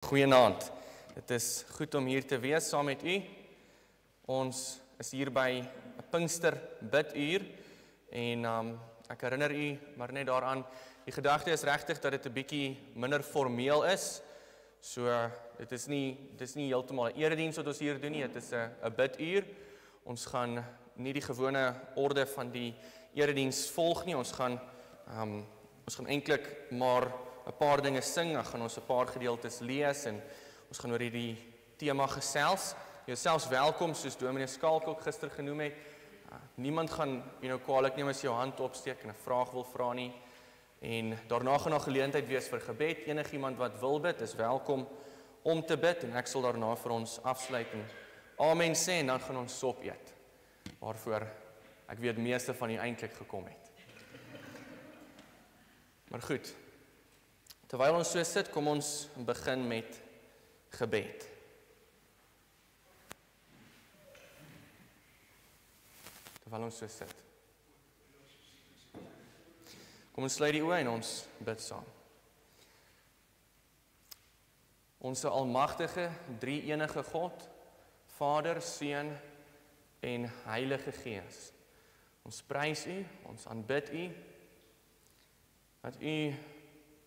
Goeienaand. Dit is goed om hier te wees saam met u. Ons is hier by 'n Pinkster biduur en ek herinner u maar net daaraan, die gedagte is regtig dat dit 'n bietjie minder formeel is. So dit is nie heeltemal 'n erediens wat ons hier doen nie, dit is 'n biduur. Ons gaan nie die gewone orde van die erediens volg nie. Ons gaan eintlik maar 'n paar dinge sing, dan gaan ons 'n paar gedeeltes lees en ons gaan oor hierdie tema gesels. Jy is selfs welkom, soos Dominee Skalk ook gister genoem het. Niemand gaan kwaadlik neem as jy jou hand opsteek en 'n vraag wil vra nie. En daarna gaan daar geleentheid wees vir gebed. Enigiemand wat wil bid, is welkom om te bid en ek sal daarna vir ons afsluit en amen sê en dan gaan ons sop eet. Waarvoor ek weet meeste van u eintlik gekom het. Maar goed. Terwyl ons so sit, kom ons begin met gebed. Terwyl ons so sit. Kom ons sluit die oë en ons bid saam. Onse almagtige, drie-enige God, Vader, Seun en Heilige Gees. Ons prys u, ons aanbid u, dat u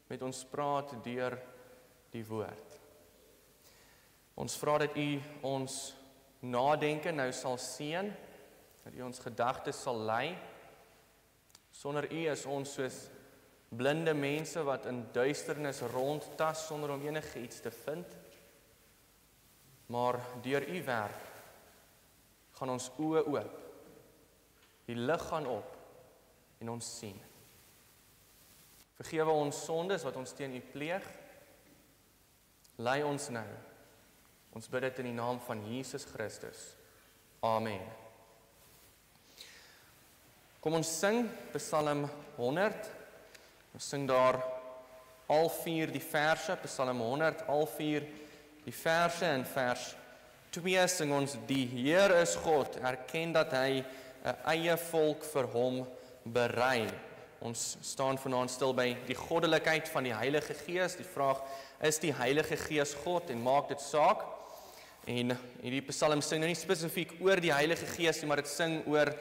met ons praat deur die woord. Ons vra dat u ons nadenke nou sal seën, dat u ons gedagtes sal lei. Sonder u is ons soos blinde mense wat in duisternis rondtas sonder om enigiets te vind. Maar deur u werk gaan ons oë oop. Die lig gaan op en ons sien. Vergewe ons sondes wat ons teen u pleeg. Lei ons nou. Ons bid dit in die naam van Jesus Christus. Amen. Kom ons sing Psalm 100. Ons sing daar al 4 die verse, Psalm 100, al 4 die verse. In vers 2 sing ons: Die Heer is God, erken dat hy 'n eie volk vir hom berei. Ons staan vanaand stil by die goddelikheid van die Heilige Gees. Die vraag, is die Heilige Gees God en maak dit saak? En hierdie Psalm sing nou nie spesifiek oor die Heilige Gees nie, maar dit sing oor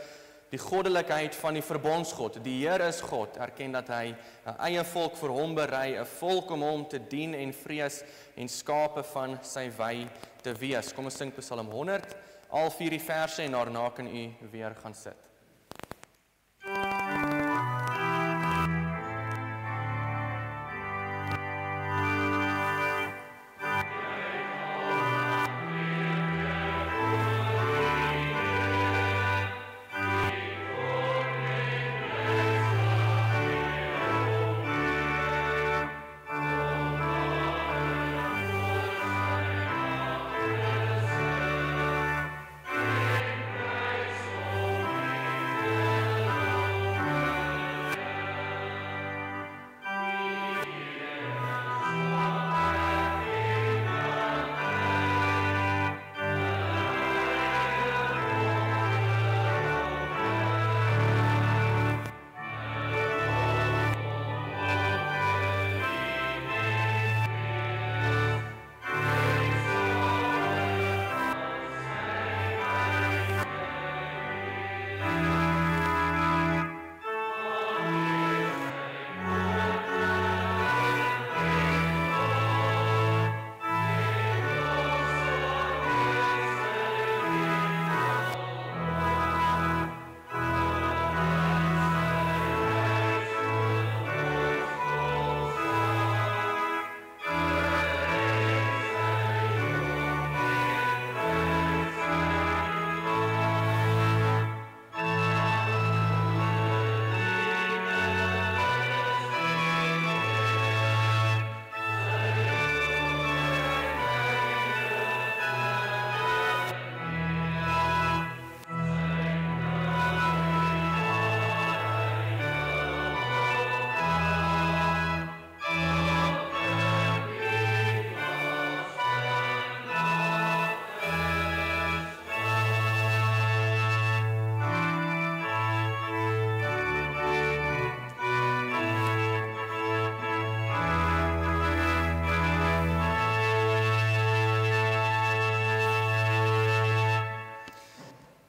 die goddelikheid van die verbondsgod. Die Here is God, erken dat hy 'n eie volk vir hom berei, 'n volk om hom te dien en vrees en skape van sy wy te wees. Kom ons sing Psalm 100, al 4 die verse en daarna kan u weer gaan sit.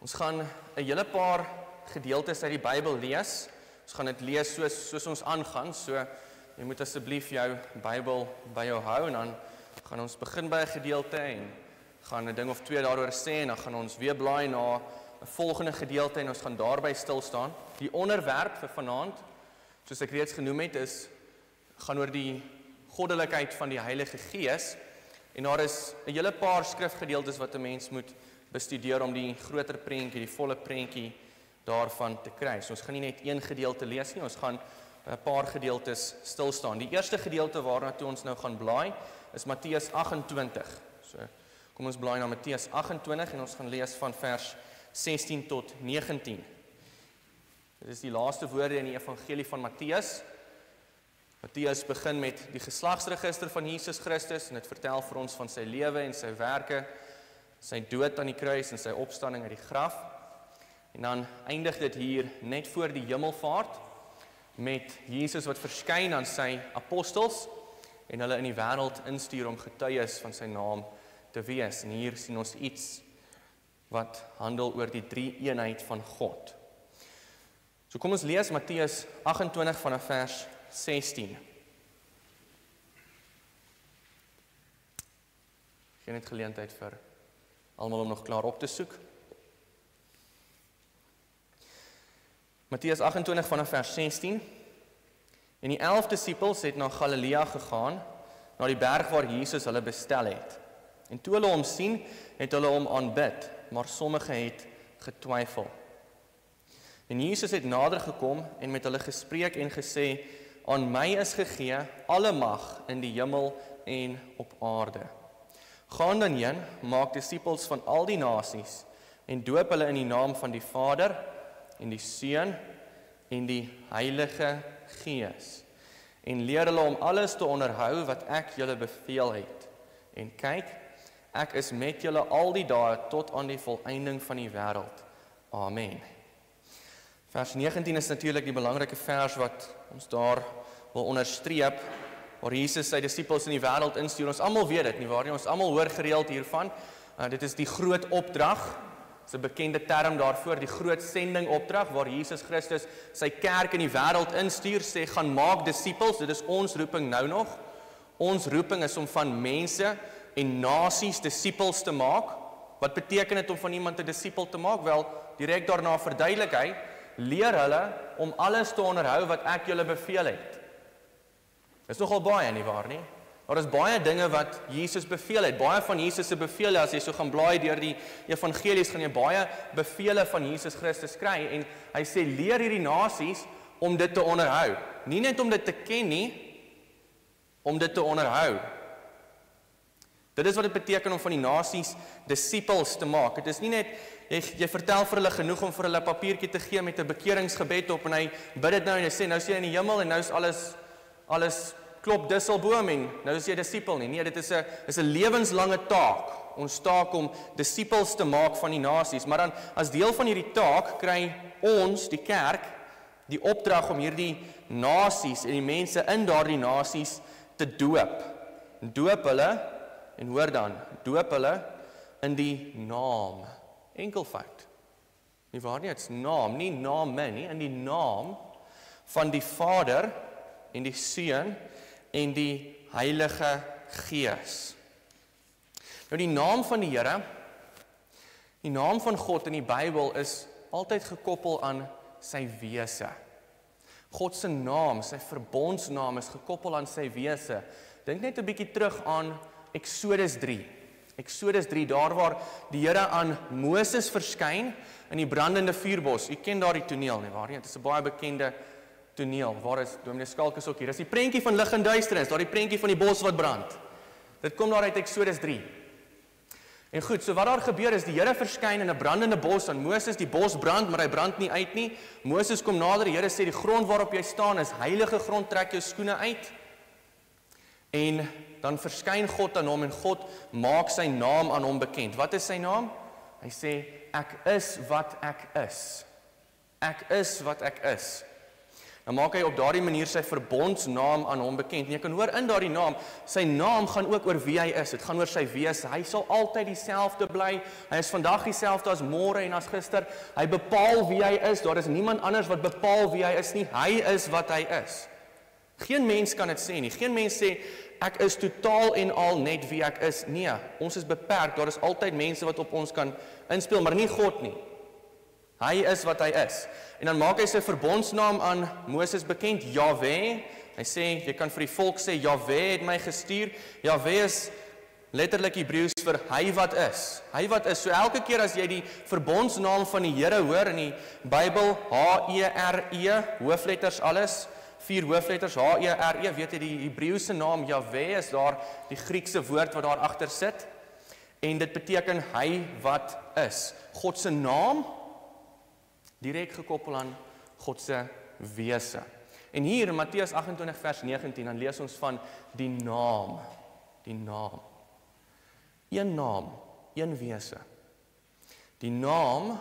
Ons gaan 'n hele paar gedeeltes uit die Bybel lees. Ons gaan dit lees soos ons aangaan, so jy moet asseblief jou Bybel by jou hou en dan gaan ons begin by 'n gedeelte en gaan 'n ding of twee daaroor sê en dan gaan ons weer blaai na 'n volgende gedeelte en ons gaan daarby stil staan. Die onderwerp vir vanaand, soos ek reeds genoem het, gaan oor die goddelikheid van die Heilige Gees en daar is 'n hele paar skrifgedeeltes wat 'n mens moet bestudeer om die groter prentjie, die volle prentjie daarvan te kry. So ons gaan nie net een gedeelte lees nie, ons gaan by 'n paar gedeeltes stil staan. Die eerste gedeelte waarna toe ons nou gaan blaai is Matteus 28. So kom ons blaai na Matteus 28 en ons gaan lees van vers 16 tot 19. Dit is die laaste woorde in die evangelie van Matteus. Matteus begin met die geslagsregister van Jesus Christus en dit vertel vir ons van sy lewe en sy werke, sy dood aan die kruis en sy opstanding uit die graf. En dan eindig dit hier net voor die hemelvaart met Jesus wat verskyn aan sy apostels en hulle in die wêreld instuur om getuies van sy naam te wees. En hier sien ons iets wat handel oor die drie-eenheid van God. So kom ons lees Matteus 28 vanaf vers 16. Geen net geleentheid vir almal om nog klaar op te soek. Matteus 28 vanaf vers 16. En die 11 disippels het na Galilea gegaan, na die berg waar Jesus hulle bestel het. En toe hulle hom sien, het hulle hom aanbid, maar sommige het getwyfel. En Jesus het nader gekom en met hulle gespreek en gesê, aan my is gegee alle mag in die hemel en op aarde. Gaan dan heen, maak disippels van al die nasies en doop hulle in die naam van die Vader en die Seun en die Heilige Gees. En leer hulle om alles te onderhou wat ek julle beveel het. En kyk, ek is met julle al die dae tot aan die volëinding van die wêreld. Amen. Vers 19 is natuurlik die belangrike vers wat ons daar wil onderstreep, waar Jesus sy disippels in die wêreld instuur. Ons almal weet dit nie waar nie, ons almal hoor gereeld hiervan. Dit is die groot opdrag. Dit is 'n bekende term daarvoor, die groot sendingopdrag waar Jesus Christus sy kerk in die wêreld instuur, sê gaan maak disippels. Dit is ons roeping nou nog. Ons roeping is om van mense en nasies disippels te maak. Wat beteken dit om van iemand 'n disipel te maak? Wel, direk daarna verduidelik hy, leer hulle om alles te onderhou wat ek julle beveel het. Dit is nogal baie nie waar nie. Daar is baie dinge wat Jesus beveel het. Baie van Jesus se bevele, as jy so gaan blaai deur die evangelies, gaan jy baie bevele van Jesus Christus kry. En hy sê, leer hierdie nasies om dit te onderhou. Nie net om dit te ken nie, om dit te onderhou. Dit is wat dit beteken om van die nasies disippels te maak. Dit is nie net, jy vertel vir hulle genoeg om vir hulle 'n papiertjie te gee met 'n bekeringsgebed op en hy bid dit nou en hy sê, nou is jy in die hemel en nou is alles klop disselboom en nou is jy disipel nie. Nee, dit is 'n lewenslange taak. Ons taak om disippels te maak van die nasies. Maar dan as deel van hierdie taak kry ons, die kerk, die opdrag om hierdie nasies en die mense in daardie nasies te doop. Doop hulle, en hoor dan, doop hulle in die naam. Enkelvoud. Nie waar nie, dit is naam, nie name nie, in die naam van die Vader en die Seun en die Heilige Gees. Nou die naam van die Here, die naam van God in die Bybel is altyd gekoppel aan sy wese. God se naam, sy verbondsnaam is gekoppel aan sy wese. Dink net 'n bietjie terug aan Exodus 3. Exodus 3, daar waar die Here aan Moses verskyn in die brandende vuurbos. U ken daardie toneel nie waar nie? Dit is 'n baie bekende toneel. Waar is Dominee Skalk is ook hier. Dis die prentjie van lig en duisternis, daardie prentjie van die bos wat brand. Dit kom daar uit Exodus 3. En goed, so wat daar gebeur is die Here verskyn in 'n brandende bos aan Moses, die bos brand, maar hy brand nie uit nie. Moses kom nader, die Here sê die grond waarop jy staan is heilige grond, trek jou skoene uit. En dan verskyn God aan hom en God maak sy naam aan hom bekend. Wat is sy naam? Hy sê, ek is wat ek is. Ek is wat ek is. Dan maak hy op daardie manier sy verbondsnaam aan hom bekend. En jy kan hoor in daardie naam, sy naam gaan ook oor wie hy is. Dit gaan oor sy wese. Hy sal altyd dieselfde bly. Hy is vandag dieselfde as môre en as gister. Hy bepaal wie hy is. Daar is niemand anders wat bepaal wie hy is nie. Hy is wat hy is. Geen mens kan dit sê nie. Geen mens sê ek is totaal en al net wie ek is. Nee, ons is beperk. Daar is altyd mense wat op ons kan inspel, maar nie God nie. Hy is wat hy is. En dan maak hy sy verbondsnaam aan Moses bekend, Jahwe. Hy sê, jy kan vir die volk sê, Jahwe het my gestuur. Jahwe is letterlik Hebreëus vir hy wat is. Hy wat is. So elke keer as jy die verbondsnaam van die Here hoor in die Bybel, H-E-R-E, hoofletters alles, 4 hoofletters, H-E-R-E, weet jy die Hebreëse naam Jahwe is daar die Griekse woord wat daar agter sit. En dit beteken hy wat is. God se naam direk gekoppel aan God se wese. En hier in Matteus 28 vers 19 dan lees ons van die naam. Die naam. Een naam, een wese. Die naam,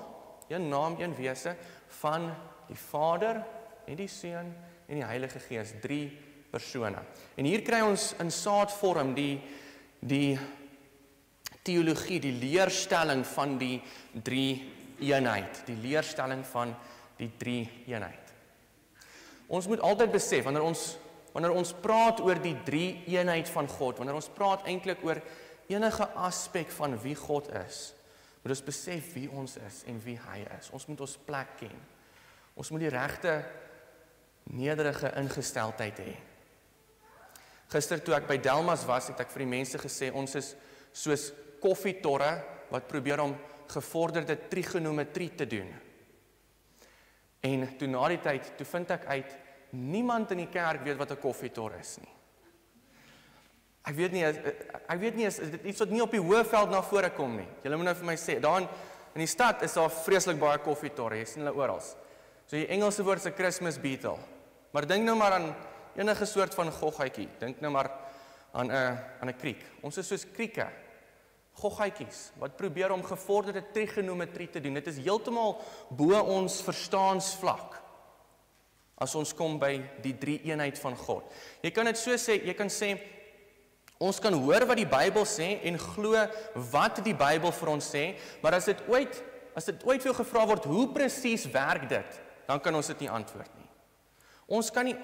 een wese van die Vader en die Seun en die Heilige Gees, 3 persone. En hier kry ons in saadvorm die teologie, die leerstelling van die 3 eenheid, die leerstelling van die 3 eenheid. Ons moet altyd besef, wanneer ons praat oor die 3 eenheid van God, wanneer ons praat eintlik oor enige aspek van wie God is, moet ons besef wie ons is en wie hy is. Ons moet ons plek ken. Ons moet die regte, nederige ingesteldheid hê. Gister toe ek by Delmas was, het ek vir die mense gesê, ons is soos koffietorre wat probeer om gevorderde trigonometrie te doen. En toe na die tyd, toe vind ek uit, niemand in die kerk weet wat 'n koffietor is nie. Ek weet nie, is dit iets wat nie op die hoëveld na vore kom nie. Julle moet nou vir my sê, daar in die stad is daar vreeslik baie koffietorre, jy sien hulle oral. So die Engelse woord is 'n Christmas beetle. Maar dink nou maar aan enige soort van goggetjie. Dink nou maar aan 'n kriek. Ons is soos krieke. Goggetjies wat probeer om gevorderde trigonometrie te doen. Dit is heeltemal bo ons verstaansvlak as ons kom by die 3 eenheid van God. Jy kan dit so sê, jy kan sê ons kan hoor wat die Bybel sê en glo wat die Bybel vir ons sê, maar as dit ooit vir jou gevra word hoe presies werk dit, dan kan ons dit nie antwoord nie. Ons kan nie,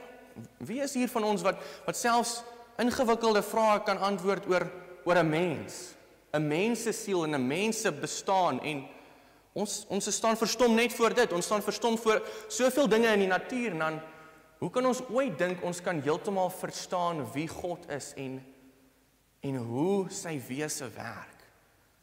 wie is hier van ons wat selfs ingewikkelde vrae kan antwoord oor 'n mens? 'n mens se siel en 'n mens se bestaan en ons staan verstom net voor dit. Ons staan verstom voor soveel dinge in die natuur en dan hoe kan ons ooit dink ons kan heeltemal verstaan wie God is en hoe sy wese werk?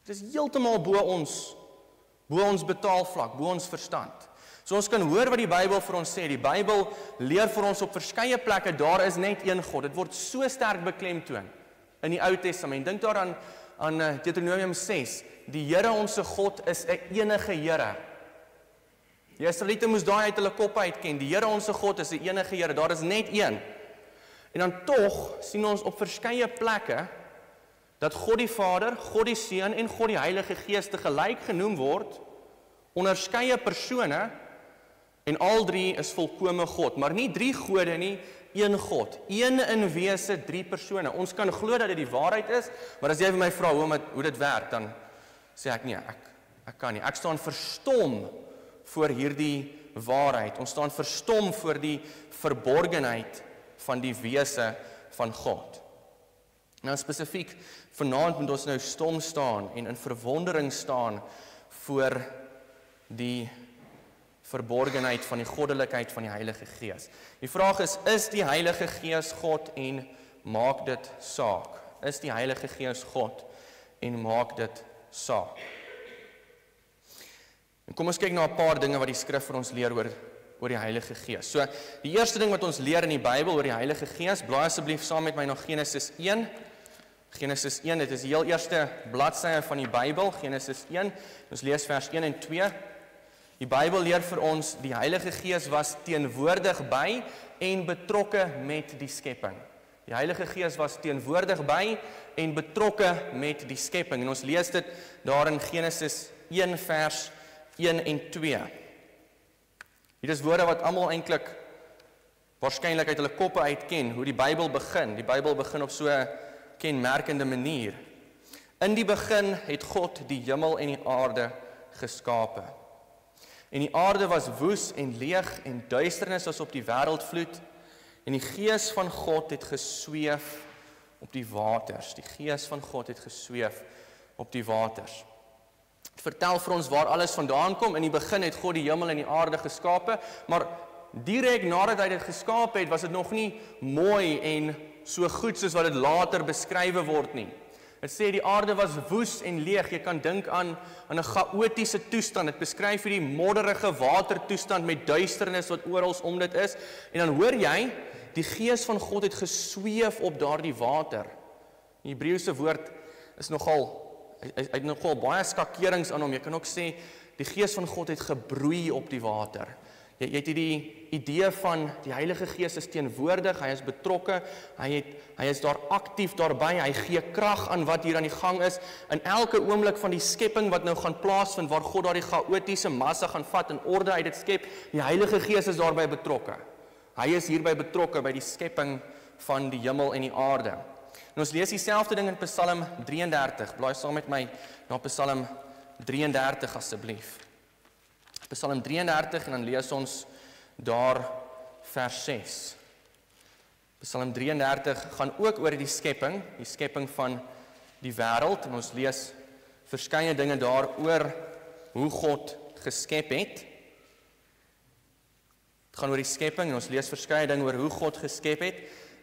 Dit is heeltemal bo ons betaalvlak, bo ons verstand. So ons kan hoor wat die Bybel vir ons sê. Die Bybel leer vir ons op verskeie plekke daar is net een God. Dit word so sterk beklemtoon in die Ou Testament. Dink daaraan aan Deuteronomium 6, die Here onse God is 'n enige Here. Die Israeliete moes daai uit hulle koppe uitken, die Here onse God is 'n enige Here, daar is net een. En dan tog sien ons op verskeie plekke dat God die Vader, God die Seun en God die Heilige Gees te gelyk genoem word, onderskeie persone, en al 3 is volkome God, maar nie 3 gode nie, een God, een in wese, 3 persone. Ons kan glo dat dit die waarheid is, maar as jy vir my vra hoe dit werk, dan sê ek nee, ek kan nie. Ek staan verstom voor hierdie waarheid. Ons staan verstom voor die verborgenheid van die wese van God. Nou spesifiek, vanaand moet ons nou stom staan en in verwondering staan voor die verborgenheid van die goddelikheid van die Heilige Gees. Die vraag is die Heilige Gees God en maak dit saak? Is die Heilige Gees God en maak dit saak? En kom ons kyk na 'n paar dinge wat die skrif vir ons leer oor die Heilige Gees. So, die eerste ding wat ons leer in die Bybel oor die Heilige Gees, blaai asseblief saam met my na Genesis 1. Genesis 1, dit is die heel eerste bladsye van die Bybel, Genesis 1. Ons lees vers 1 en 2. Die Bybel leer vir ons, die Heilige Gees was teenwoordig by en betrokke met die skepping. Die Heilige Gees was teenwoordig by en betrokke met die skepping. En ons lees dit daar in Genesis 1 vers 1 en 2. Hier is woorde wat almal eintlik waarskynlik uit hulle koppe uitken hoe die Bybel begin. Die Bybel begin op so 'n kenmerkende manier. In die begin het God die hemel en die aarde geskape. En die aarde was woes en leeg en duisternis was op die wêreld vloed en die gees van God het gesweef op die waters. Die gees van God het gesweef op die waters. Het vertel vir ons waar alles vandaan kom. In die begin het God die hemel en die aarde geskape, maar direk nadat hy dit geskape het, was dit nog nie mooi en so goed soos wat dit later beskrywe word nie. Dit sê die aarde was woes en leeg. Jy kan dink aan 'n chaotiese toestand. Dit beskryf hierdie modderige watertoestand met duisternis wat oral om dit is. En dan hoor jy, die gees van God het gesweef op daardie water. Die Hebreëse woord is hy het nogal baie skakerings aan hom. Jy kan ook sê, die gees van God het gebroei op die water. Jy het hierdie idee van die Heilige Gees is teenwoordig, hy is betrokke, hy is daar aktief daarby, hy gee krag aan wat hier aan die gang is. In elke oomblik van die skepping wat nou gaan plaasvind, waar God daardie chaotiese massa gaan vat en orde uit dit skep, die Heilige Gees is daarbij betrokke. Hy is hierby betrokke by die skepping van die hemel en die aarde. En ons lees dieselfde ding in Psalm 33. Blaai saam met my na Psalm 33 asseblief. Psalm 33 en dan lees ons daar vers 6. Psalm 33 gaan ook oor die skepping van die wêreld, en ons lees verskeie dinge daar oor hoe God geskep het. Het gaan oor die skepping en ons lees verskeie dinge oor hoe God geskep het.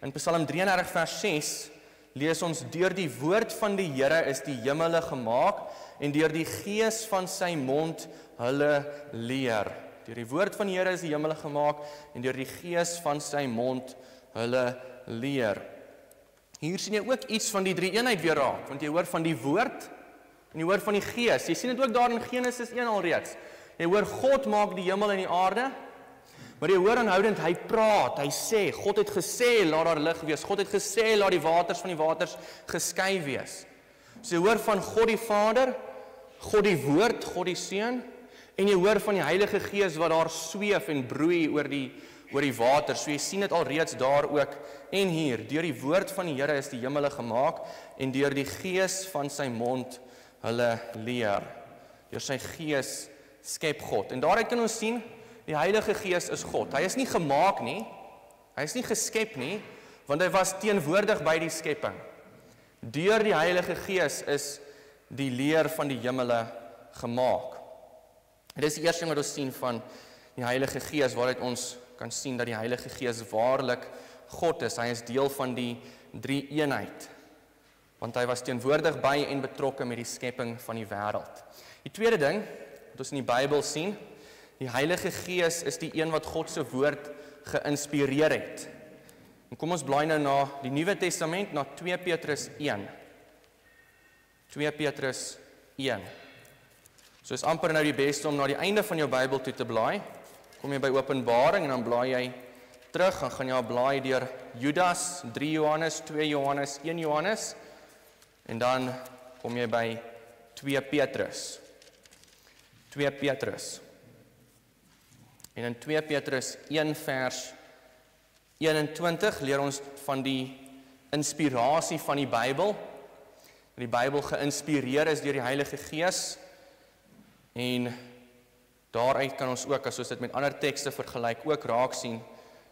In Psalm 33 vers 6 lees ons, deur die woord van die Here is die hemele gemaak en deur die gees van sy mond hulle leer. Deur die woord van die Here is die hemele gemaak en deur die gees van sy mond hulle leer. Hier sien jy ook iets van die drie eenheid weer raak, want jy hoor van die woord en jy hoor van die gees. Jy sien dit ook daar in Genesis 1 alreeds. Jy hoor God maak die hemel en die aarde, maar jy hoor aanhoudend, hy praat, hy sê, God het gesê, laat daar lig wees. God het gesê, laat die waters van die waters geskei wees. So jy hoor van God die Vader, God die Woord, God die Seun, en jy hoor van die Heilige Gees wat daar sweef en broei oor die water. So jy sien dit alreeds daar ook en hier. Deur die woord van die Here is die hemele gemaak en deur die gees van sy mond hulle leer. Deur sy gees skep God. En daaruit kan ons sien, die Heilige Gees is God. Hy is nie gemaak nie, hy is nie geskep nie, want hy was teenwoordig by die skepping. Deur die Heilige Gees is die leer van die hemele gemaak. Dit is die eerste ding wat ons sien van die Heilige Gees, waaruit ons kan sien dat die Heilige Gees waarlik God is. Hy is deel van die drie eenheid, want hy was teenwoordig by en betrokke met die skepping van die wêreld. Die tweede ding wat ons in die Bybel sien, die Heilige Gees is die een wat God se woord geïnspireer het. En kom ons blaai nou na die Nuwe Testament, na 2 Petrus 1. 2 Petrus 1. So is amper nou die beste om na die einde van jou Bybel toe te blaai. Kom jy by Openbaring en dan blaai jy terug, dan gaan jy blaai deur Judas, 3 Johannes, 2 Johannes, 1 Johannes, en dan kom jy by 2 Petrus. 2 Petrus. En in 2 Petrus 1 vers 21 leer ons van die inspirasie van die Bybel. Die Bybel geïnspireer is deur die Heilige Gees. En daaruit kan ons ook, as ons dit met ander tekste vergelyk, ook raak sien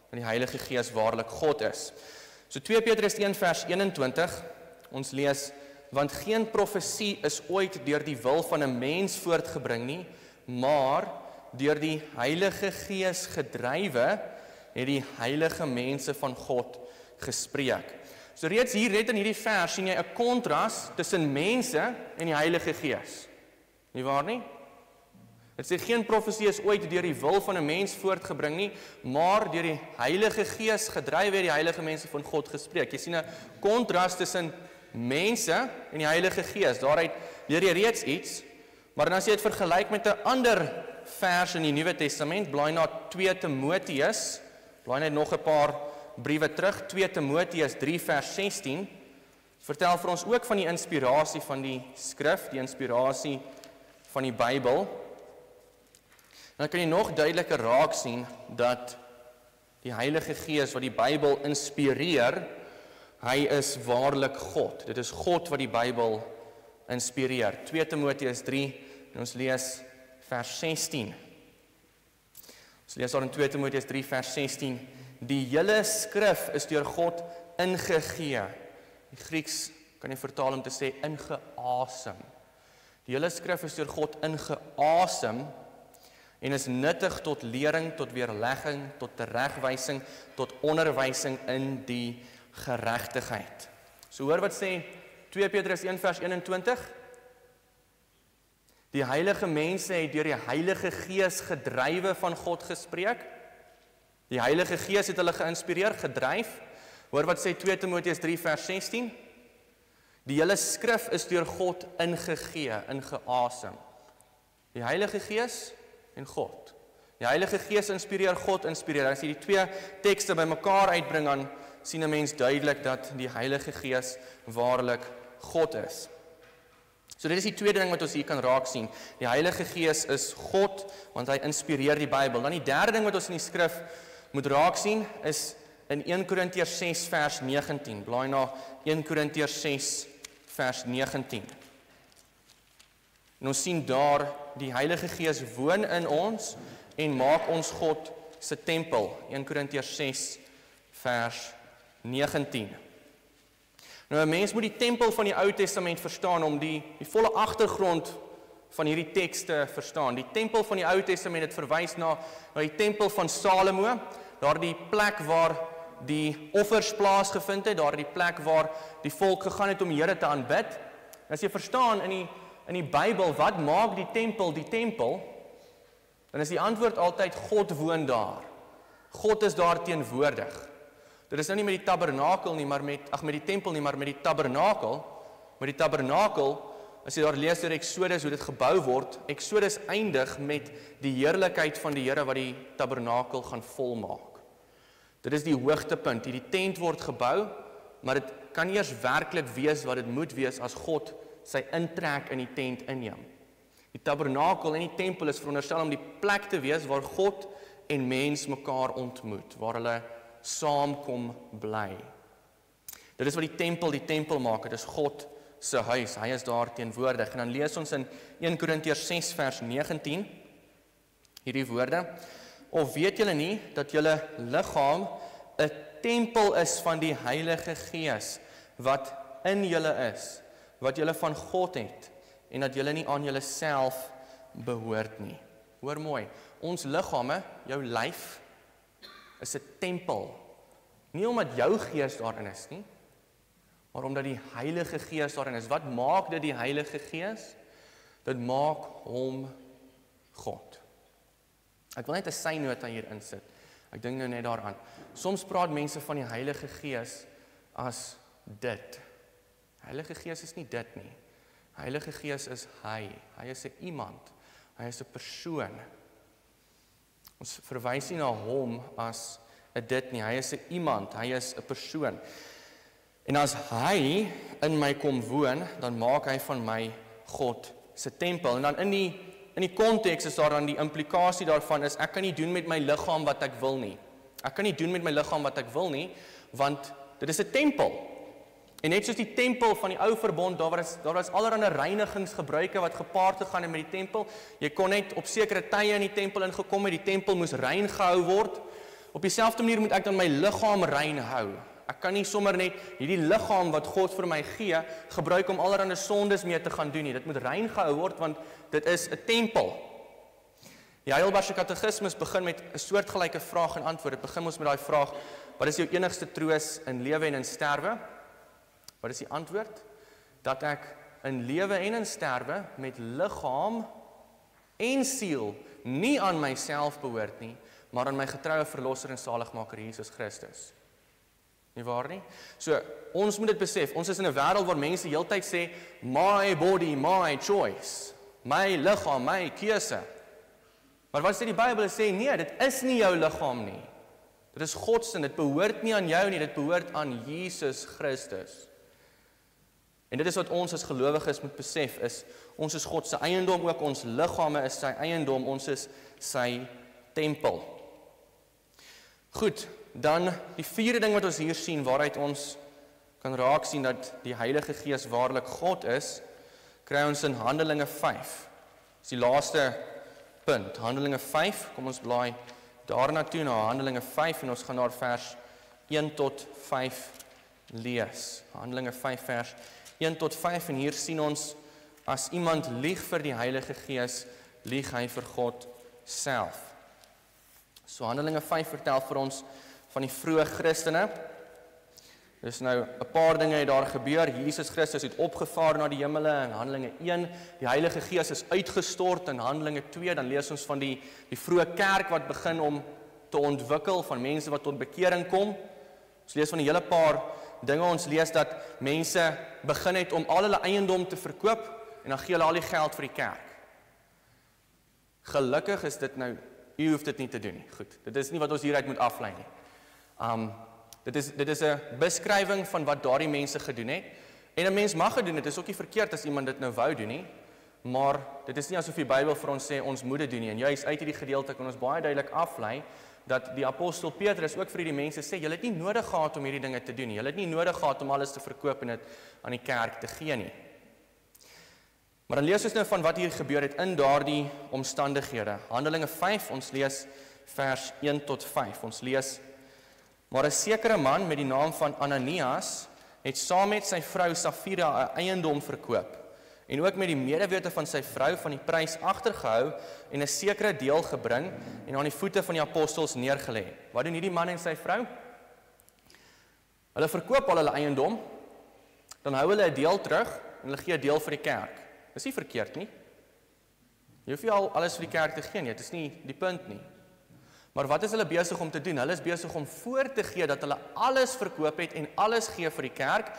dat die Heilige Gees waarlik God is. So 2 Petrus 1 vers 21, ons lees, want geen profesie is ooit deur die wil van 'n mens voortgebring nie, maar deur die Heilige Gees gedrywe, het die heilige mense van God gespreek. So reeds hier net in hierdie vers sien jy 'n kontras tussen mense en die Heilige Gees. Nie waar nie? Dit sê geen profesie is ooit deur die wil van 'n mens voortgebring nie, maar deur die Heilige Gees gedrywe het die heilige mense van God gespreek. Jy sien 'n kontras tussen mense en die Heilige Gees. Daaruit leer jy reeds iets, maar as jy dit vergelyk met 'n ander vers in die Nuwe Testament, blaai na 2 Timoteus, blaai net nog 'n paar briewe terug, 2 Timoteus 3 vers 16, vertel vir ons ook van die inspirasie van die skrif, die inspirasie van die Bybel. Dan kan jy nog duideliker raak sien dat die Heilige Gees wat die Bybel inspireer, hy is waarlik God. Dit is God wat die Bybel inspireer. 2 Timoteus 3, en ons lees vers 16. Ons lees daar in 2 Timoteus 3 vers 16, die hele skrif is deur God ingegee. Die Grieks kan jy vertaal om te sê ingeasem. Die hele skrif is deur God ingeasem en is nuttig tot lering, tot weerlegging, tot teregwysing, tot onderwysing in die geregtigheid. So hoor wat sê 2 Petrus 1 vers 21. Die heilige mense het deur die Heilige Gees gedrywe van God gespreek. Die Heilige Gees het hulle geïnspireer, gedryf. Hoor wat sê 2 Timoteus 3 vers 16. Die hele skrif is deur God ingegee, ingeasem. Die Heilige Gees en God. Die Heilige Gees inspireer, God inspireer. As jy die twee tekste bymekaar uitbring, dan sien 'n mens duidelik dat die Heilige Gees waarlik God is. So dit is die tweede ding wat ons hier kan raak sien. Die Heilige Gees is God, want hy inspireer die Bybel. Dan die derde ding wat ons in die skrif moet raak sien, is in 1 Korintiërs 6 vers 19. Blaai na 1 Korintiërs 6 vers 19. En ons sien daar, die Heilige Gees woon in ons en maak ons God se tempel. 1 Korintiërs 6 vers 19. Nou 'n mens moet die tempel van die Ou Testament verstaan om die volle agtergrond van hierdie teks te verstaan. Die tempel van die Ou Testament het verwys na die tempel van Salomo, daardie plek waar die offers plaasgevind het, daardie plek waar die volk gegaan het om die Here te aanbid. As jy verstaan in die Bybel wat maak die tempel, dan is die antwoord altyd God woon daar. God is daar teenwoordig. Dit is nou nie met die tabernakel nie, maar met die tempel nie, maar met die tabernakel. Met die tabernakel, as jy daar lees oor Exodus, hoe dit gebou word, Exodus eindig met die heerlikheid van die Here wat die tabernakel gaan volmaak. Dit is die hoogtepunt. Die tent word gebou, maar dit kan nie eers werklik wees wat dit moet wees as God sy intrek in die tent inneem. Die tabernakel en die tempel is veronderstel om die plek te wees waar God en mens mekaar ontmoet, waar hulle saam kom bly. Dit is wat die tempel maak, dit is God se huis, hy is daar teenwoordig. En dan lees ons in 1 Korintiërs 6 vers 19, hierdie woorde, of weet julle nie, dat julle liggaam 'n tempel is van die Heilige Gees, wat in julle is, wat julle van God het, en dat julle nie aan julle self behoort nie. Hoor mooi, ons liggame, jou lyf, is 'n tempel. Nie omdat jou gees daarin is nie, maar omdat die Heilige Gees daarin is. Wat maak dit die Heilige Gees? Dit maak hom God. Ek wil net 'n synota hier insit. Ek dink nou net daaraan. Soms praat mense van die Heilige Gees as dit. Heilige Gees is nie dit nie. Heilige Gees is hy. Hy is 'n iemand. Hy is 'n persoon. Ons verwys nie na hom as 'n dit nie. Hy is 'n iemand, hy is 'n persoon. En as hy in my kom woon, dan maak hy van my God se tempel. En dan in die konteks is daar dan die implikasie daarvan is ek kan nie doen met my liggaam wat ek wil nie. Ek kan nie doen met my liggaam wat ek wil nie, want dit is 'n tempel. En net soos die tempel van die ou verbond, daar was allerlei reinigingsgebruike wat gepaard gegaan het met die tempel. Jy kon net op sekere tye in die tempel ingekom het, die tempel moes rein gehou word. Op dieselfde manier moet ek dan my liggaam rein hou. Ek kan nie sommer net hierdie liggaam wat God vir my gee, gebruik om allerlei sondes mee te gaan doen nie. Dit moet rein gehou word, want dit is 'n tempel. Die Heidelbergse Katekismes begin met 'n soortgelyke vraag en antwoord. Dit begin ons met daai vraag, wat is jou enigste troos in lewe en in sterwe? Wat is die antwoord? Dat ek in lewe en in sterwe met liggaam en siel nie aan myself behoort nie, maar aan my getroue verlosser en saligmaker Jesus Christus. Nie waar nie? So, ons moet dit besef, ons is in 'n wêreld waar mense heeltyd sê, my body, my choice, my liggaam, my keuse. Maar wat sê die Bybel? Sê, nee, dit is nie jou liggaam nie. Dit is God se, dit behoort nie aan jou nie, dit behoort aan Jesus Christus. En dit is wat ons as gelowiges moet besef, is, ons is God se eiendom, ook ons liggame is sy eiendom, ons is sy tempel. Goed, dan die vierde ding wat ons hier sien, waaruit ons kan raak sien dat die Heilige Gees waarlik God is, kry ons in Handelinge 5. Dis die laaste punt, Handelinge 5, kom ons blaai daarna toe na Handelinge 5 en ons gaan daar vers 1 tot 5 lees. Handelinge 5 vers 1 tot 5 en hier sien ons as iemand lieg vir die Heilige Gees, lieg hy vir God self. So Handelinge 5 vertel vir ons van die vroeë Christene. Dis nou 'n paar dinge het daar gebeur. Jesus Christus het opgevaar na die hemele in Handelinge 1. Die Heilige Gees is uitgestort in Handelinge 2. Dan lees ons van die vroeë kerk wat begin om te ontwikkel, van mense wat tot bekering kom. Ons lees van 'n hele paar dinge. Ons lees dat mense begin het om al hulle eiendom te verkoop en dan gee hulle al die geld vir die kerk. Gelukkig is dit nou, u hoef dit nie te doen nie. Goed, dit is nie wat ons hieruit moet aflei nie. Dit is 'n beskrywing van wat daardie mense gedoen het. En 'n mens mag gedoen, dit is ook nie verkeerd as iemand dit nou wou doen nie, maar dit is nie asof die Bybel vir ons sê ons moet dit doen nie. En juist uit hierdie gedeelte kan ons baie duidelik aflei dat die apostel Petrus ook vir hierdie mense sê, julle het nie nodig gehad om hierdie dinge te doen nie. Julle het nie nodig gehad om alles te verkoop en dit aan die kerk te gee nie. Maar dan lees ons nou van wat hier gebeur het in daardie omstandighede. Handelinge 5, ons lees vers 1 tot 5. Ons lees: Maar 'n sekere man met die naam van Ananias het saam met sy vrou Safira 'n eiendom verkoop en ook met die medewete van sy vrou van die prys agtergehou en 'n sekere deel gebring en aan die voete van die apostels neergelê. Wat doen hierdie man en sy vrou? Hulle verkoop al hulle eiendom, dan hou hulle 'n deel terug en hulle gee 'n deel vir die kerk. Dis nie verkeerd nie. Jy hoef nie al alles vir die kerk te gee nie, dit is nie die punt nie. Maar wat is hulle besig om te doen? Hulle is besig om voor te gee dat hulle alles verkoop het en alles gee vir die kerk.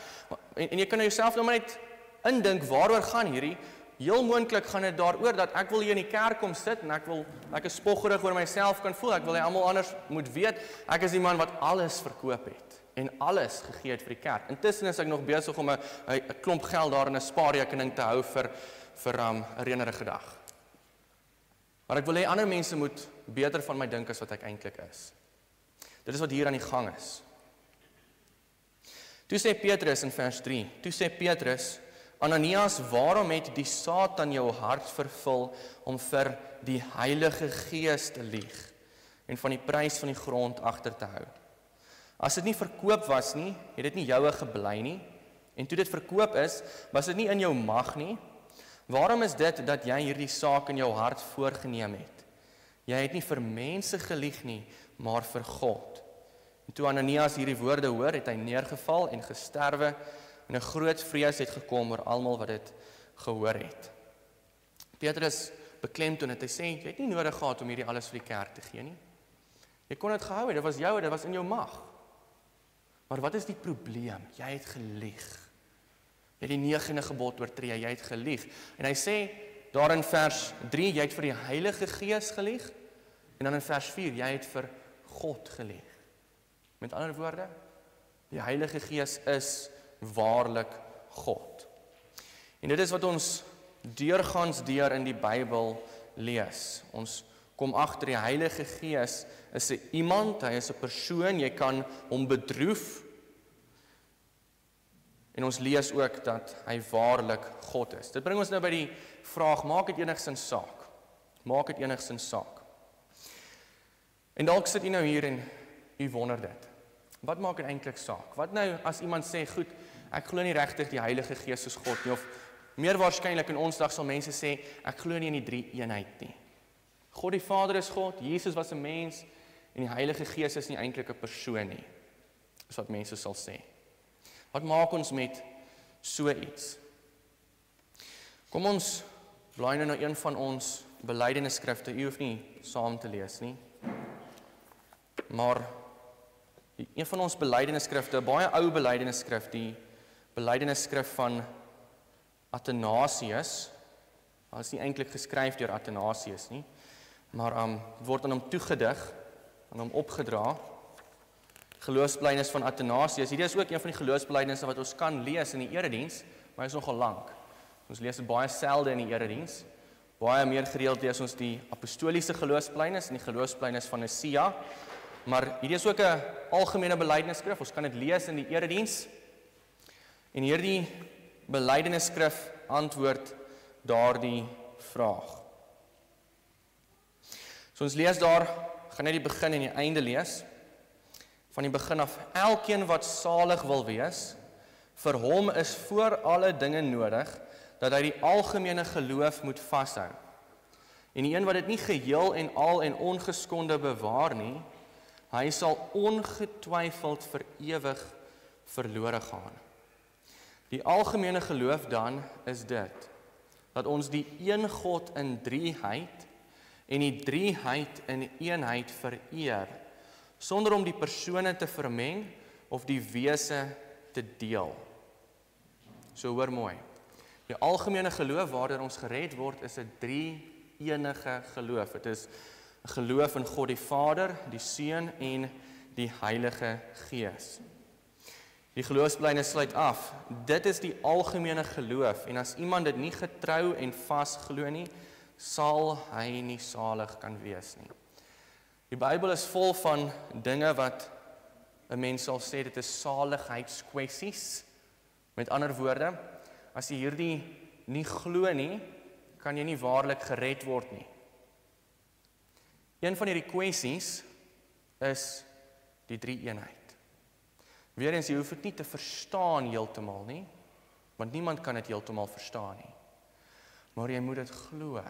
En jy kan nou jouself nou maar net indink waaroor gaan hierdie. Heel moontlik gaan dit daaroor dat ek wil hier in die kerk kom sit en ek is spoggerig oor myself kan voel. Ek wil hê almal anders moet weet ek is die man wat alles verkoop het en alles gegee het vir die kerk. Intussen is ek nog besig om 'n klomp geld daar in 'n spaarrekening te hou vir 'n reënerige dag. Maar ek wil hê ander mense moet beter van my dink as wat ek eintlik is. Dit is wat hier aan die gang is. Toe sê Petrus in vers 3, toe sê Petrus, Ananias, waarom het die Satan jou hart vervul om vir die Heilige Gees te lieg en van die prys van die grond agter te hou? As dit nie verkoop was nie, het dit nie joue gebly nie, en toe dit verkoop is, was dit nie in jou mag nie. Waarom is dit dat jy hierdie saak in jou hart voorgeneem het? Jy het nie vir mense gelieg nie, maar vir God. En toe Ananias hierdie woorde hoor, het hy neergeval en gesterwe, en 'n groot vrees het gekom oor almal wat dit gehoor het. Petrus beklemtoon het, hy sê, jy het nie nodig gehad om hierdie alles vir die kerk te gee nie. Jy kon dit gehou het, dit was jou, dit was in jou mag. Maar wat is die probleem? Jy het gelieg. Jy het die 9de gebod oortree, jy het gelieg. En hy sê, daar in vers 3, jy het vir die Heilige Gees gelieg, en dan in vers 4, jy het vir God gelieg. Met ander woorde, die Heilige Gees is waarlik God. En dit is wat ons deurgaans deur in die Bybel lees. Ons kom agter die Heilige Gees is 'n iemand, hy is 'n persoon, jy kan hom bedroef. En ons lees ook dat hy waarlik God is. Dit bring ons nou by die vraag, maak dit enigsins saak? Maak dit enigsins saak? En dalk sit u nou hier en u wonder dit. Wat maak dit eintlik saak? Wat nou as iemand sê, goed, ek glo nie regtig die Heilige Gees is God nie, of meer waarskynlik in ons dag sal mense sê, ek glo nie in die drie eenheid nie. God die Vader is God, Jesus was 'n mens, en die Heilige Gees is nie eintlik 'n persoon nie, is wat mense sal sê. Wat maak ons met so iets? Kom ons blaai nou na een van ons belydenisskrifte. U hoef nie saam te lees nie. Maar een van ons belydenisskrifte, 'n baie ou belydenisskrif, die belydenisskrif van Athanasius. Dit is nie eintlik geskryf deur Athanasius nie, maar word aan hom toegedig, aan hom opgedra. Geloofsbelijdenis van Athanasius. Hierdie is ook een van die geloofsbelijdenisse wat ons kan lees in die erediens, maar hy is nogal lank. Ons lees dit baie selde in die erediens. Baie meer gereeld lees ons die apostoliese geloofsbelijdenis en die geloofsbelijdenis van Nicea. maar hierdie is ook 'n algemene belydenisskrif. Ons kan dit lees in die erediens. En hierdie belydenisskrif antwoord daardie vraag. So ons lees daar, gaan net die begin en die einde lees. Van die begin af, elkeen wat salig wil wees, vir hom is voor alle dinge nodig, dat hy die algemene geloof moet vashou. En die een wat dit nie geheel en al en ongeskonde bewaar nie, hy sal ongetwyfeld vir ewig verlore gaan. Die algemene geloof dan is dit, dat ons die een God in drieheid en die drieheid in eenheid vereer, sonder om die persone te vermeng of die wese te deel. So hoor mooi. Die algemene geloof waardeur ons gered word is 'n drie-enige geloof. Dit is 'n geloof in God die Vader, die Seun en die Heilige Gees. Die geloofsbelijdenis sluit af. Dit is die algemene geloof en as iemand dit nie getrou en vas glo nie, sal hy nie salig kan wees nie. Die Bybel is vol van dinge wat 'n mens sal sê dit is saligheidskwessies. Met ander woorde, as jy hierdie nie glo nie, kan jy nie waarlik gered word nie. Een van hierdie kwessies is die drie-eenheid. Weereens, jy hoef dit nie te verstaan heeltemal nie, want niemand kan dit heeltemal verstaan nie. Maar jy moet dit glo.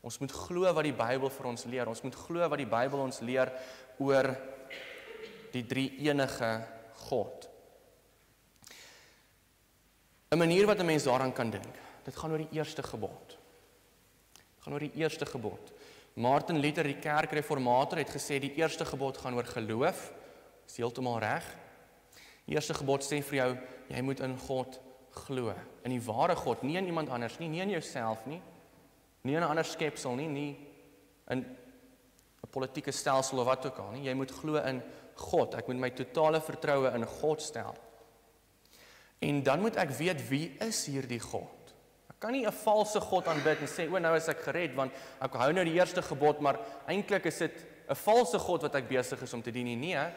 Ons moet glo wat die Bybel vir ons leer. Ons moet glo wat die Bybel ons leer oor die drie-enige God. 'n Manier wat 'n mens daaraan kan dink, dit gaan oor die eerste gebod. Dit gaan oor die eerste gebod. Martin Luther, die kerkreformator, het gesê die eerste gebod gaan oor geloof. Is heeltemal reg. Die eerste gebod sê vir jou, jy moet in God glo. In die ware God, nie in iemand anders nie, nie in jouself nie, nie in 'n ander skepsel nie, nie in 'n politieke stelsel of wat ook al nie. Jy moet glo in God. Ek moet my totale vertroue in God stel. En dan moet ek weet, wie is hierdie God? Ek kan nie 'n valse God aanbid en sê, nou is ek gered, want ek hou nou die eerste gebod, maar eintlik is dit 'n valse God wat ek besig is om te dien nie. Nee,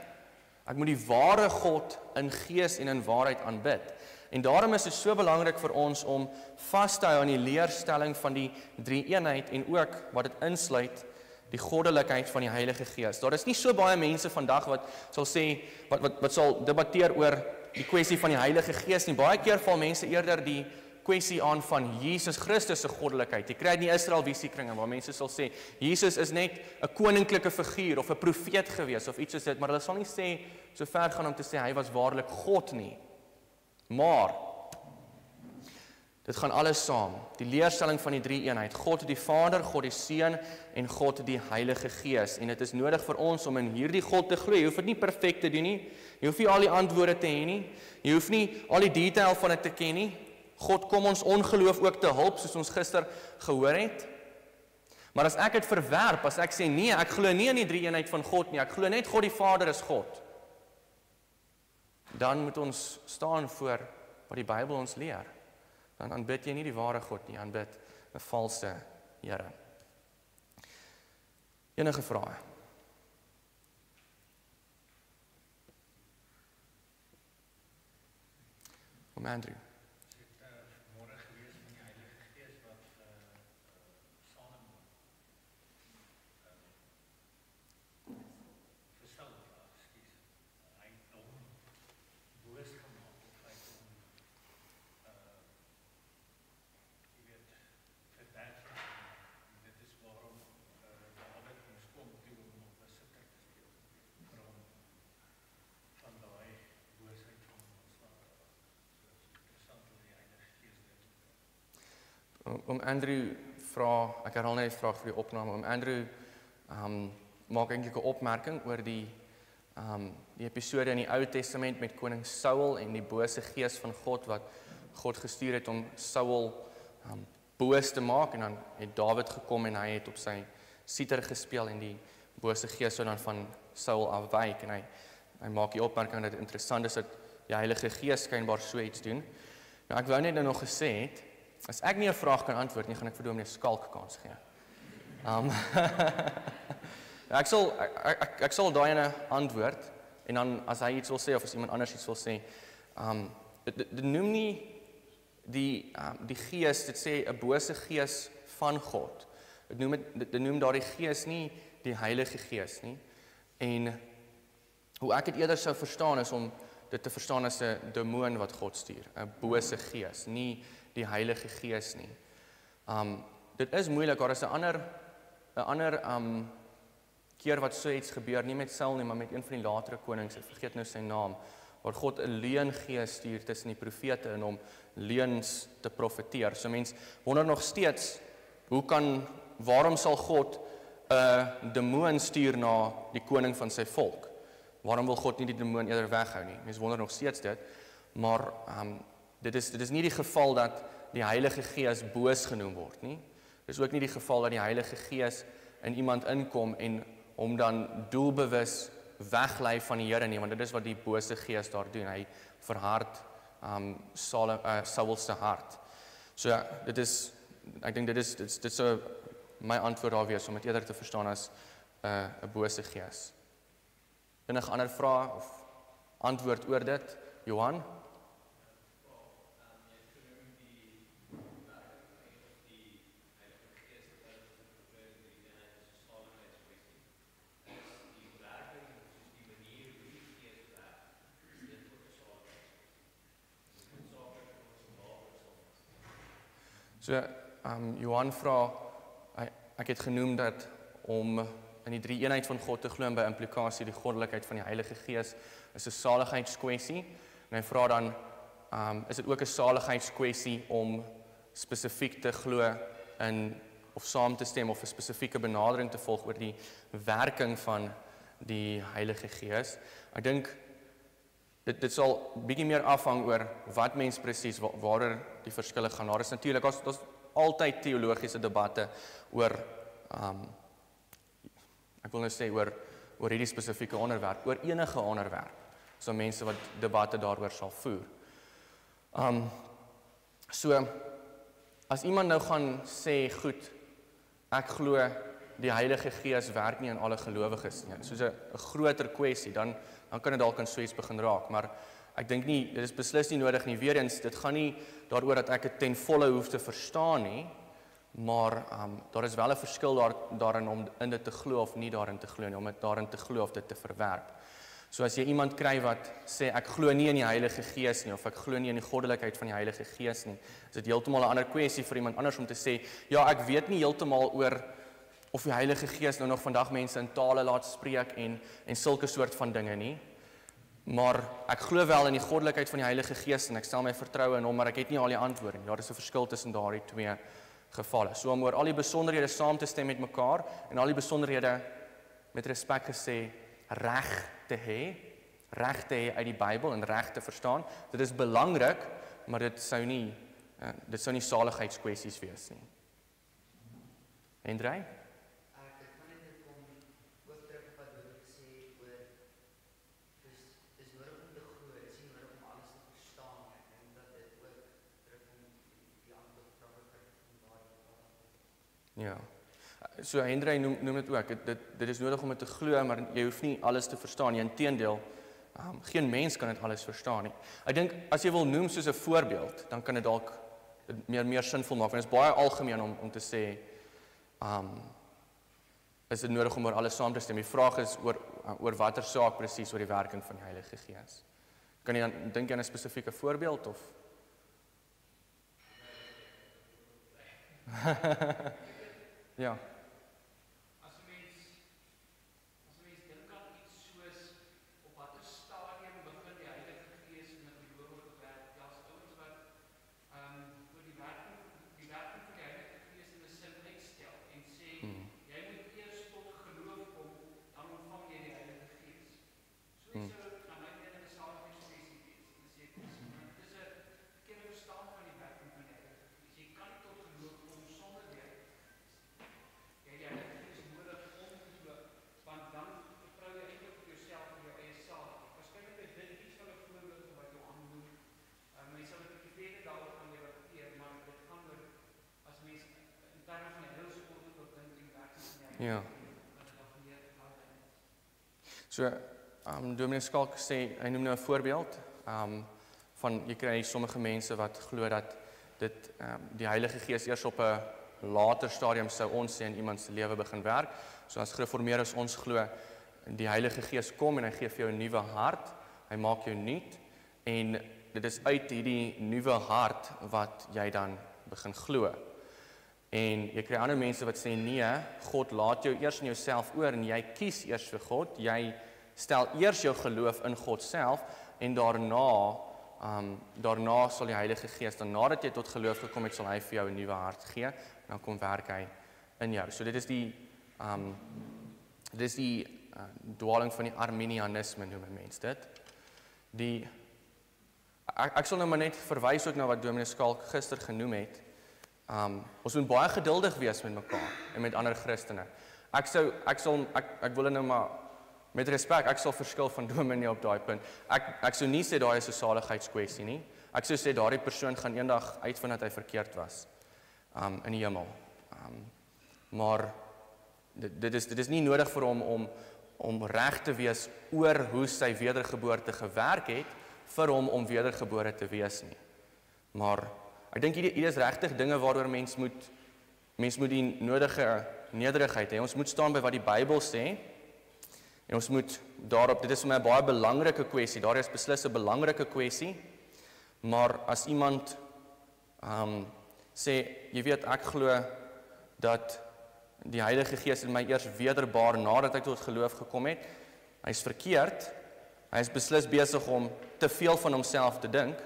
ek moet die ware God in gees en in waarheid aanbid. En daarom is dit so belangrik vir ons om vas te hou aan die leerstelling van die drie-eenheid en ook wat dit insluit, die goddelikheid van die Heilige Gees. Daar is nie so baie mense vandag wat sal sê, wat sal debatteer oor die kwessie van die Heilige Gees nie. Baie keer val mense eerder die kwessie aan van Jesus Christus se goddelikheid. Jy kry dit in die Israel visiekringe waar mense sal sê Jesus is net 'n koninklike figuur of 'n profeet gewees of iets soos dit, maar hulle sal nie sê so ver gaan om te sê hy was waarlik God nie. Maar dit gaan alles saam. Die leerstelling van die drie-eenheid. God die Vader, God die Seun en God die Heilige Gees. En dit is nodig vir ons om in hierdie God te glo. Jy hoef dit nie perfek te doen nie. Jy hoef nie al die antwoorde te hê nie. Jy hoef nie al die detail van dit te ken nie. God kom ons ongeloof ook te hulp, soos ons gister gehoor het. Maar as ek dit verwerp, as ek sê nee, ek glo nie in die drie-eenheid van God nie, ek glo net God die Vader is God, dan moet ons staan voor wat die Bybel ons leer. Dan aanbid jy nie die ware God nie, aanbid 'n valse Here. Enige vrae? Om Andrew. Om Andrew vra, ek herhaal net die vraag vir die opname, om Andrew maak eintlik 'n opmerking oor die episode in die Ou Testament met koning Saul en die bose gees van God wat God gestuur het om Saul boos te maak, en dan het Dawid gekom en hy het op sy siter gespeel en die bose gees sou dan van Saul afwyk, en hy maak die opmerking dat dit interessant is dat die Heilige Gees skynbaar so iets doen. Nou ek wou net nou nog gesê het, as ek nie 'n vraag kan antwoord nie, gaan ek vir Dominee Skalk kans gee. Ek sal daai ene antwoord en dan as hy iets wil sê of as iemand anders iets wil sê, dit noem nie die gees, dit sê 'n bose gees van God. Dit noem daardie gees nie die Heilige Gees nie. En hoe ek dit eerder sou verstaan is om dit te verstaan as 'n demoon wat God stuur, 'n bose gees, nie die Heilige Gees nie. Dit is moeilik, daar is 'n ander keer wat so iets gebeur, nie met Saul nie, maar met een van die latere konings, ek vergeet nou sy naam, waar God 'n leungees stuur tussen die profete en om leuns te profeteer. So mens wonder nog steeds, waarom sal God 'n demoon stuur na die koning van sy volk? Waarom wil God nie die demoon eerder weghou nie? Mens wonder nog steeds dit, maar dit is nie die geval dat die Heilige Gees boos genoem word nie. Dit is ook nie die geval dat die Heilige Gees in iemand inkom en hom dan doelbewus weglei van die Here nie, want dit is wat die bose gees daar doen. Hy verhard Saul se hart. So ek dink dit is so my antwoord daar wees om dit eerder te verstaan as 'n bose gees. Enige ander vrae of antwoord oor dit, Johan? So, Johan vra, ek het genoem dat om in die drie eenheid van God te glo by implikasie die goddelikheid van die Heilige Gees is 'n saligheidskwessie. En hy vra dan, is dit ook 'n saligheidskwessie om spesifiek te glo in of saam te stem of 'n spesifieke benadering te volg oor die werking van die Heilige Gees? Ek dink dit sal bietjie meer afhang oor wat mens presies waaroor die verskille gaan. Daar is natuurlik daar's altyd teologiese debatte oor ek wil nou sê oor hierdie spesifieke onderwerp, oor enige onderwerp. So mense wat debatte daaroor sal voer. So as iemand nou gaan sê, goed, ek glo die Heilige Gees werk nie in alle gelowiges nie. Soos 'n groter kwessie, dan kan dit dalk aan so iets begin raak, maar ek dink nie, dit is beslis nie nodig nie. Weer eens, dit gaan nie daaroor dat ek dit ten volle hoef te verstaan nie, maar daar is wel 'n verskil daarin om in dit te glo of nie daarin te glo nie, om dit daarin te glo of dit te verwerp. So as jy iemand kry wat sê ek glo nie in die Heilige Gees nie of ek glo nie in die goddelikheid van die Heilige Gees nie, is dit heeltemal 'n ander kwessie vir iemand anders om te sê, ja, ek weet nie heeltemal oor of die Heilige Gees nou nog vandag mense in tale laat spreek en sulke soort van dinge nie. Maar ek glo wel in die goddelikheid van die Heilige Gees en ek stel my vertroue in hom, maar ek het nie al die antwoorde nie. Daar is 'n verskil tussen daardie twee gevalle. So om oor al die besonderhede saam te stem met mekaar en al die besonderhede met respek gesê reg te hê uit die Bybel en reg te verstaan. Dit is belangrik, maar dit sou nie saligheidskwessies wees nie. Hendrey? Ja. So Hendrey noem dit ook. Dit is nodig om dit te glo, maar jy hoef nie alles te verstaan nie. Inteendeel, geen mens kan dit alles verstaan nie. Ek dink as jy wil noem soos 'n voorbeeld, dan kan dit dalk meer sinvol maak. Want dit is baie algemeen om te sê is dit nodig om oor alles saam te stem. Die vraag is oor watter saak presies oor die werking van die Heilige Gees. Kan jy dan dink jy aan 'n spesifieke voorbeeld of ja. As mens dink aan iets soos op watter stadium begin die Heilige Gees in 'n gelowige te werk? Daar's ouens wat vir die werking van die Heilige Gees in 'n sin uitstel en sê jy moet eers tot geloof kom, dan ontvang jy die Heilige Gees. So iets na my mening 'n saligheidskwessie wees. Dit is 'n verkeerde verstaan van die werking van die Heilige Gees. Jy kan nie tot geloof kom sonder die Heilige Gees. Jy het iets nodig om te glo, want dan vertrou jy eintlik op jouself en jou eie saak. Waarskynlik is dit iets van 'n voorbeeld wat jy aandoen. Mense sal 'n bietjie verder daaroor gaan debatteer, maar dit gaan oor as mens in terme van 'n heel skool tot dink en werk met Ja. So, Dominee Skalk sê, hy noem nou 'n voorbeeld, van, jy kry sommige mense wat glo dat dit, die Heilige Gees eers op 'n later stadium sou ons sê in iemand se lewe begin werk. So as gereformeerdes ons glo, die Heilige Gees kom en hy gee vir jou 'n nuwe hart, hy maak jou nuut, en dit is uit hierdie nuwe hart wat jy dan begin glo. En jy kry ander mense wat sê nee, God laat jou eers in jouself oor en jy kies eers vir God, jy stel eers jou geloof in God self en daarna sal die Heilige Gees, dan nadat jy tot geloof gekom het, sal hy vir jou 'n nuwe hart gee en dan kom werk hy in jou. So dit is die dwaling van die Arminianisme noem 'n mens dit. Ek sal nou maar net verwys ook na wat Dominee Skalk gister genoem het. Ons moet baie geduldig wees met mekaar en met ander Christene. Ek wil nou maar met respek, ek sal verskil van Dominee op daai punt. Ek sou nie sê daai is 'n saligheidskwessie nie. Ek sou sê daardie persoon gaan eendag uitvind dat hy verkeerd was in die hemel. Maar dit is nie nodig vir hom om reg te wees oor hoe sy wedergeboorte gewerk het vir hom om wedergebore te wees nie. Maar ek dink hier is regtig dinge waaroor mens moet die nodige nederigheid hê. Ons moet staan by wat die Bybel sê. En ons moet daarop, dit is vir my 'n baie belangrike kwessie, daar is beslis 'n belangrike kwessie, maar as iemand sê, jy weet, ek glo dat die Heilige Gees in my eers wederbaar nadat ek tot geloof gekom het, hy is verkeerd, hy is beslis besig om te veel van homself te dink,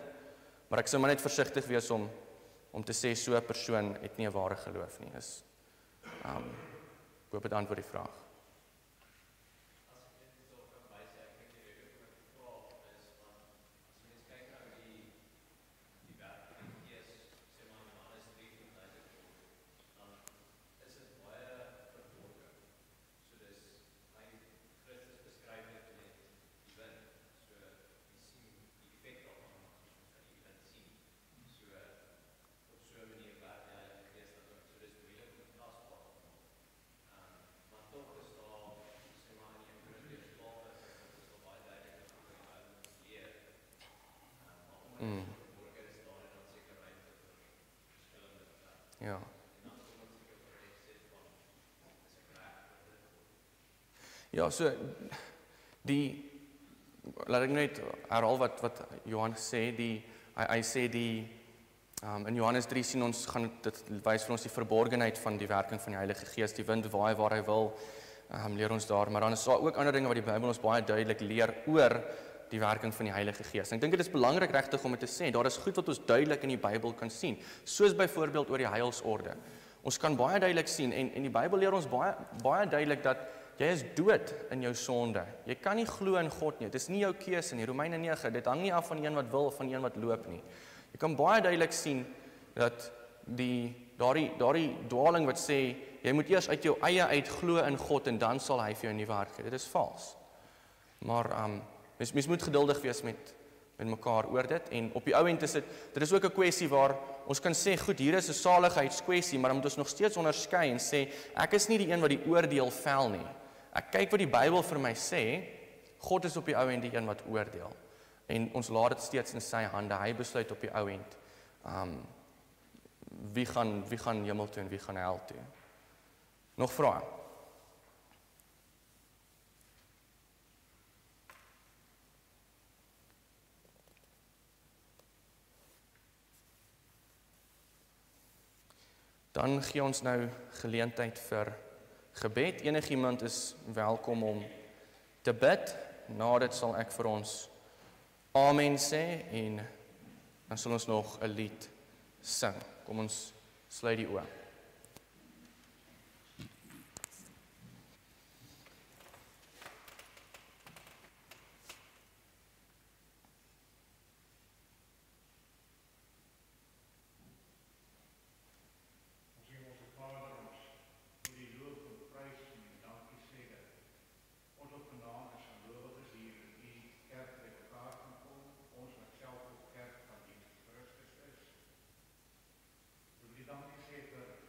maar ek sou maar net versigtig wees om te sê, so 'n persoon het nie 'n ware geloof nie. Ek hoop dit antwoord die vraag. Ja. Ja, so laat ek net herhaal wat Johan sê, hy sê in Johannes 3 sien ons, dit wys vir ons die verborgenheid van die werking van die Heilige Gees, die wind waai waar hy wil, leer ons daar, maar dan is daar ook ander dinge wat die Bybel ons baie duidelik leer oor die werking van die Heilige Gees. Ek dink dit is belangrik regtig om dit te sê, daar is goed wat ons duidelik in die Bybel kan sien, soos byvoorbeeld oor die heilsorde. Ons kan baie duidelik sien, en die Bybel leer ons baie duidelik dat jy is dood in jou sonde. Jy kan nie glo in God nie, dit is nie jou keuse nie, Romeine 9, dit hang nie af van een wat wil of van een wat loop nie. Jy kan baie duidelik sien dat daardie dwaling wat sê, jy moet eers uit jou eie uit glo in God en dan sal hy vir jou 'n nuwe hart gee. Dit is vals. Maar mens moet geduldig wees met mekaar oor dit, en op die ou end is dit is ook 'n kwessie waar ons kan sê, goed, hier is 'n saligheidskwessie, maar dan moet ons nog steeds onderskei en sê, ek is nie die een wat die oordeel vel nie. Ek kyk wat die Bybel vir my sê, God is op die ou end die een wat oordeel. En ons laat dit steeds in sy hande, hy besluit op die ou end, wie gaan hemel toe en wie gaan hel toe. Nog vrae? Dan gee ons nou geleentheid vir gebed. Enigiemand is welkom om te bid. Na dit sal ek vir ons amen sê en dan sal ons nog 'n lied sing. Kom ons sluit die oë. Dankie sê vir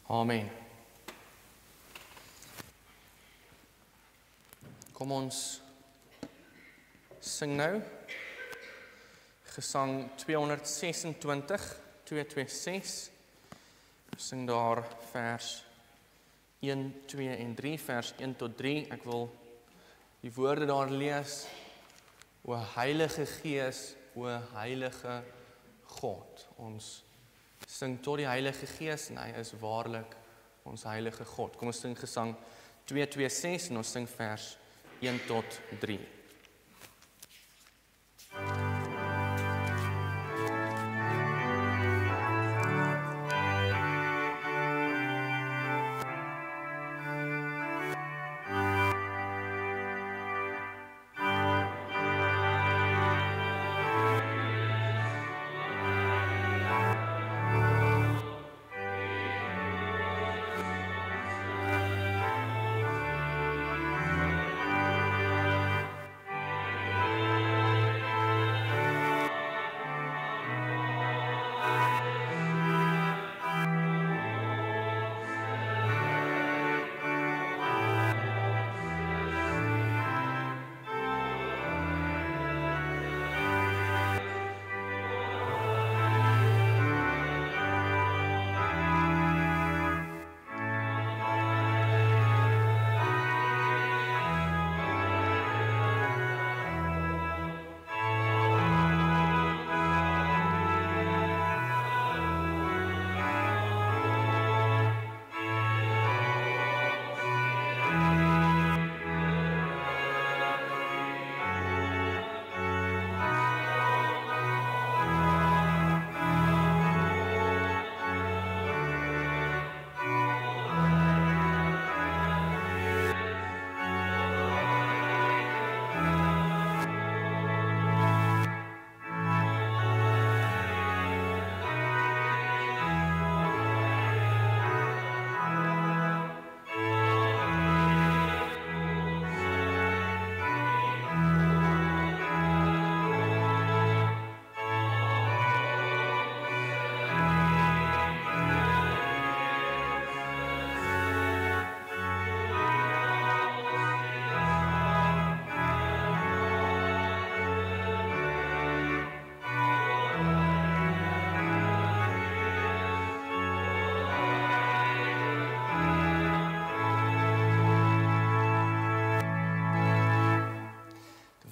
Amen. Kom ons sing nou. Gesang 226, 226. Ons sing daar vers 1, 2 en 3, vers 1 tot 3. Ek wil die woorde daar lees. O Heilige Gees, o Heilige God. Ons sing tot die Heilige Gees en hy is waarlik ons Heilige God. Kom ons sing gesang 226 en ons sing vers 1 tot 3.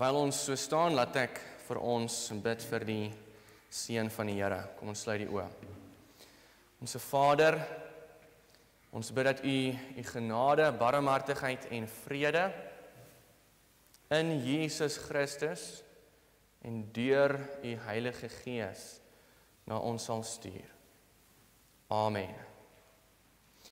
Terwyl ons so staan, laat ek vir ons bid vir die seën van die Here. Kom ons sluit die oë. Onse Vader, ons bid dat U genade, barmhartigheid en vrede in Jesus Christus en deur U Heilige Gees na ons sal stuur. Amen.